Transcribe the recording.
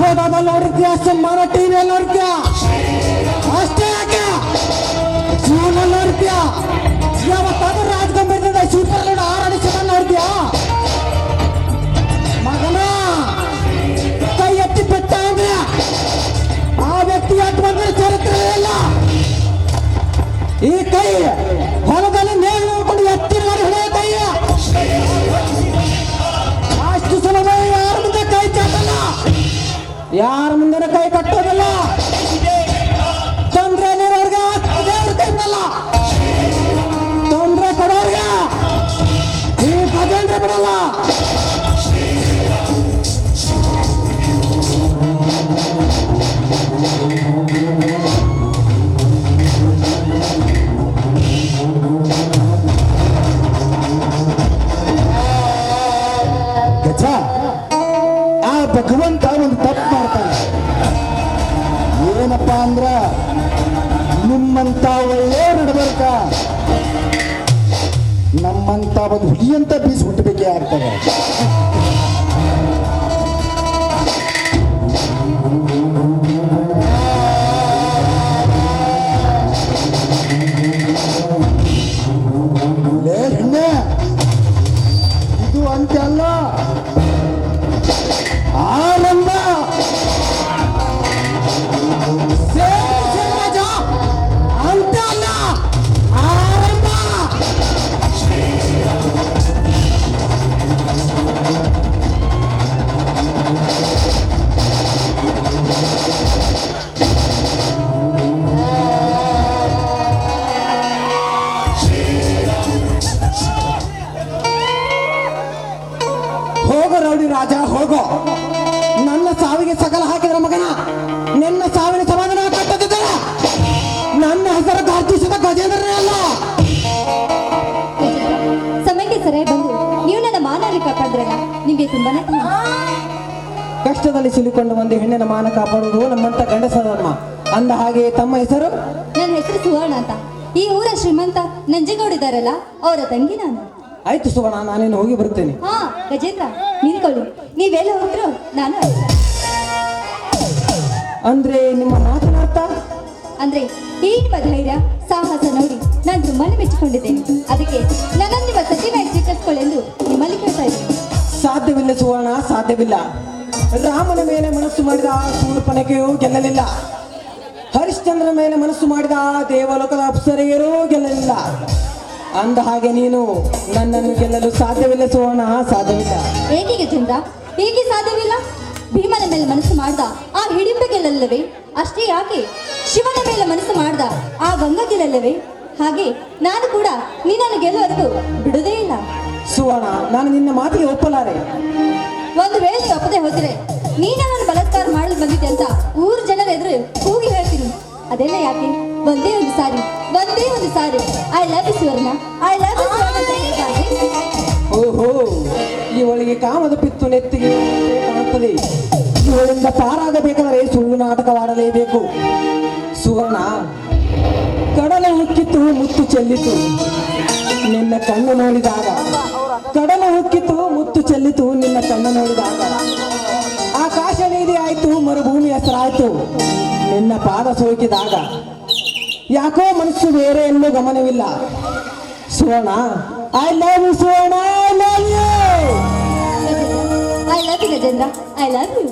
ಯಶೋದಾದಲ್ಲಿ ನೋಡಿರ್ತೀಯ, ಸಿಂಹನ ಟಿವಿಯಲ್ಲಿ ನೋಡ್ತೀಯ, ಅಷ್ಟೇ ಯಾಕೆ ಜೀವನ ನೋಡ್ತೀಯ. ಯಾವತ್ತಾದ್ರೂ ರಾಜಗಂಭೀರದ ಸೂಪರ್ ಲೋಡ್ ಆರಾಡಿಸಿದ ನೋಡ್ತೀಯ ಮಗನ. ಕೈ ಎತ್ತಿ ಬಿಟ್ಟ ಅಂದ್ರೆ ಆ ವ್ಯಕ್ತಿ ಎದ್ದು ಬಂದ್ರೆ ಚರಿತ್ರೆ ಇಲ್ಲ. ಈ ಕೈ ಹೊಲದಲ್ಲಿ ನೇಣು ನೋಡ್ಕೊಂಡು ಎತ್ತಿ ಮಾಡಿ ಹಿಡಿಯ ಕೈ ಅಷ್ಟು ಸುಲಭ. ಯಾರ ಮುಂದೆ ಕೈ ಚಾಟಲ್ಲ, ಯಾರ ಮುಂದೆ ಕೈ ಕಟ್ಟೋದಿಲ್ಲ. ತೊಂದ್ರೆ ನೀರವ್ರಿಗೆ ದೇವ್ರ ಕೈ ಬಿಡಲ್ಲ, ತೊಂದ್ರೆ ಕೊಡೋರ್ಗೆ ಈ ಭಜಂದ್ರೆ ಬಿಡಲ್ಲ. ಗಜ, ಆ ಭಗವಂತ ಒಂದು ತಪ್ಪು ಮಾಡ್ತಾನೆ. ಏನಪ್ಪಾ ಅಂದ್ರ ನಿಮ್ಮಂತ ಒಳ್ಳೆ ನಡಬರ್ಕ ನಮ್ಮಂತ ಒಂದು ಹುಲಿಯಂತ ಬೀಸ್ ಹುಟ್ಟಬೇಕೇ ಆಗ್ತದೆ. ಹೆಣ್ಣೆ, ಇದು ಅಂತ್ಯ ಅಲ್ಲ, ಆನಂದ. ಅಂತ್ಯ ಅಲ್ಲ, ಆರಂಭ. ಹೋಗೋ ರೌಡಿ ರಾಜ ಹೋಗೋ. ನನ್ನ ಸಾವಿಗೆ ಸಕಲ ಹಾಕಿದ್ರ ಮಗನ, ನಿನ್ನ ಸಾವಿನ ಸಮಾಧಾನ ಕಟ್ಟದಿದ್ದರೆ ನನ್ನ ಹೆಸರು ಘಾಟಿಸಿದ ಗಜೇಂದ್ರನೇ ಅಲ್ಲ. ಸಮಯಕ್ಕೆ ಸರಿಯಾಗಿ ಬಂದು ನೀವು ನನ್ನ ಮಾನವರಿಗೆ ಕಾಪಾಡಿದ್ರಲ್ಲ, ನಿಮಗೆ ತುಂಬಾನೇ ಕಷ್ಟದಲ್ಲಿ ಸಿಲುಕೊಂಡು ಒಂದು ಹೆಣ್ಣಿನ ಮಾನ ಕಾಪಾಡುವುದು ನಮ್ಮಂತ ಗಂಡಸ ಧರ್ಮ. ಅಂದ ಹಾಗೆ ತಮ್ಮ ಹೆಸರು? ನನ್ನ ಹೆಸರು ಸುವರ್ಣ ಅಂತ. ಈ ಊರ ಶ್ರೀಮಂತ ನಂಜೇಗೌಡಿದಾರಲ್ಲ, ಅವರ ತಂಗಿ ನಾನು. ಆಯ್ತು ಸುವರ್ಣ, ನಾನೇನು ಹೋಗಿ ಬರ್ತೇನೆ. ಹಾ ಗಜೇಂದ್ರ, ನಿಂತ್ಕೊಳ್ಳಿ. ನೀವೆಲ್ಲ ಹೋದ್ರು ನಾನು ಅಂದ್ರೆ ನಿಮ್ಮ ಮಾತಿನ ಅರ್ಥ? ಅಂದ್ರೆ ಈ ನಿಮ್ಮ ಧೈರ್ಯ ಸಾಹಸ ನೋಡಿ ನಾನು ತುಂಬಾನೇ ಮೆಚ್ಚಿಕೊಂಡಿದ್ದೇನೆ. ಅದಕ್ಕೆ ನನ್ನನ್ನು ನಿಮ್ಮ ಸಚಿವಾಗಿ ಸ್ವೀಕರಿಸಿಕೊಳ್ಳೆಂದು ನಿಮ್ಮಲ್ಲಿ ಕೇಳ್ತಾ ಇದ್ದೀನಿ. ಸಾಧ್ಯವಿಲ್ಲ ಸುವರ್ಣ, ಸಾಧ್ಯವಿಲ್ಲ. ರಾಮನ ಮೇಲೆ ಮನಸ್ಸು ಮಾಡಿದ ಶೂರ್ಪನಖೆಯೂ ಗೆಲ್ಲಲಿಲ್ಲ. ಹರಿಶ್ಚಂದ್ರನ ಮೇಲೆ ಮನಸ್ಸು ಮಾಡಿದ ದೇವಲೋಕದ ಅಪ್ಸರೆಯರೂ ಗೆಲ್ಲಲಿಲ್ಲ. ಅಂದ ಹಾಗೆ ನೀನು ನನ್ನನ್ನು ಗೆಲ್ಲಲು ಸಾಧ್ಯವಿಲ್ಲ ಸುವರ್ಣ, ಸಾಧ್ಯವಿಲ್ಲ. ಏಕೆ ಗಜೇಂದ್ರ, ಏಕೆ ಸಾಧ್ಯವಿಲ್ಲ? ಭೀಮನ ಮೇಲೆ ಮನಸ್ಸು ಮಾಡ್ದ ಆ ಹಿಡಿಂಬ ಗೆಲ್ಲಲ್ಲವೇ? ಅಷ್ಟೇ ಯಾಕೆ ಶಿವನ ಮೇಲೆ ಮನಸ್ಸು ಮಾಡ್ದ ಆ ಗಂಗಾ ಗೆಲ್ಲಲ್ಲವೇ? ಹಾಗೆ ನಾನು ಕೂಡ ನಿನ್ನನ್ನು ಗೆಲ್ಲುವರೆಗೂ ಬಿಡುವುದೇ ಇಲ್ಲ. ಸುವರ್ಣ, ನಾನು ನಿನ್ನ ಮಾತಿಗೆ ಒಪ್ಪಲಾರೆ. ಒಂದು ವೇಳೆ ತಪ್ಪದೆ ಹೋದ್ರೆ ನೀನು ನನ್ನ ಬಲಾತ್ಕಾರ ಮಾಡಲು ಬಂದಿದ್ದೆ ಅಂತ ಊರು ಜನರ ಎದುರು ಕೂಗಿ ಹೇಳ್ತೀನಿ. ಅದೆಲ್ಲ ಯಾಕೆ? ಒಂದೇ ಒಂದು ಸಾರಿ I love you Suvarna, I love you Suvarna. ಓಹೋ, ಇವಳಿಗೆ ಕಾಮದ ಪಿತ್ತು ನೆತ್ತಿಗೆ ಕಾಣುತ್ತದೆ. ಇವಳಿಂದ ಪಾರಾಗಬೇಕಾದರೆ ಸುಳ್ಳು ನಾಟಕವಾಡಲೇಬೇಕು. ಸುವರ್ಣ, ಕಡಲ ಉಕ್ಕಿತು ಮುತ್ತು ಚೆಲ್ಲಿತು ನಿನ್ನ ಕಣ್ಣು ನೋಡಿದಾಗ. ಕಡಲ ಉಕ್ಕಿತು ಮುತ್ತು ಚೆಲ್ಲಿತು ನಿನ್ನ ಕಣ್ಣು ನೋಡಿದಾಗ. ಆಕಾಶ ನೀಲಿ ಆಯ್ತು, ಮರುಭೂಮಿ ಹೆಸರಾಯ್ತು ನಿನ್ನ ಪಾದ ಸೋಕಿದಾಗ. ಯಾಕೋ ಮನಸ್ಸು ಬೇರೆ ಎಲ್ಲೂ ಗಮನವಿಲ್ಲ. Suvarna, I love you Suvarna, I love you. I love you Gajendra, I love you.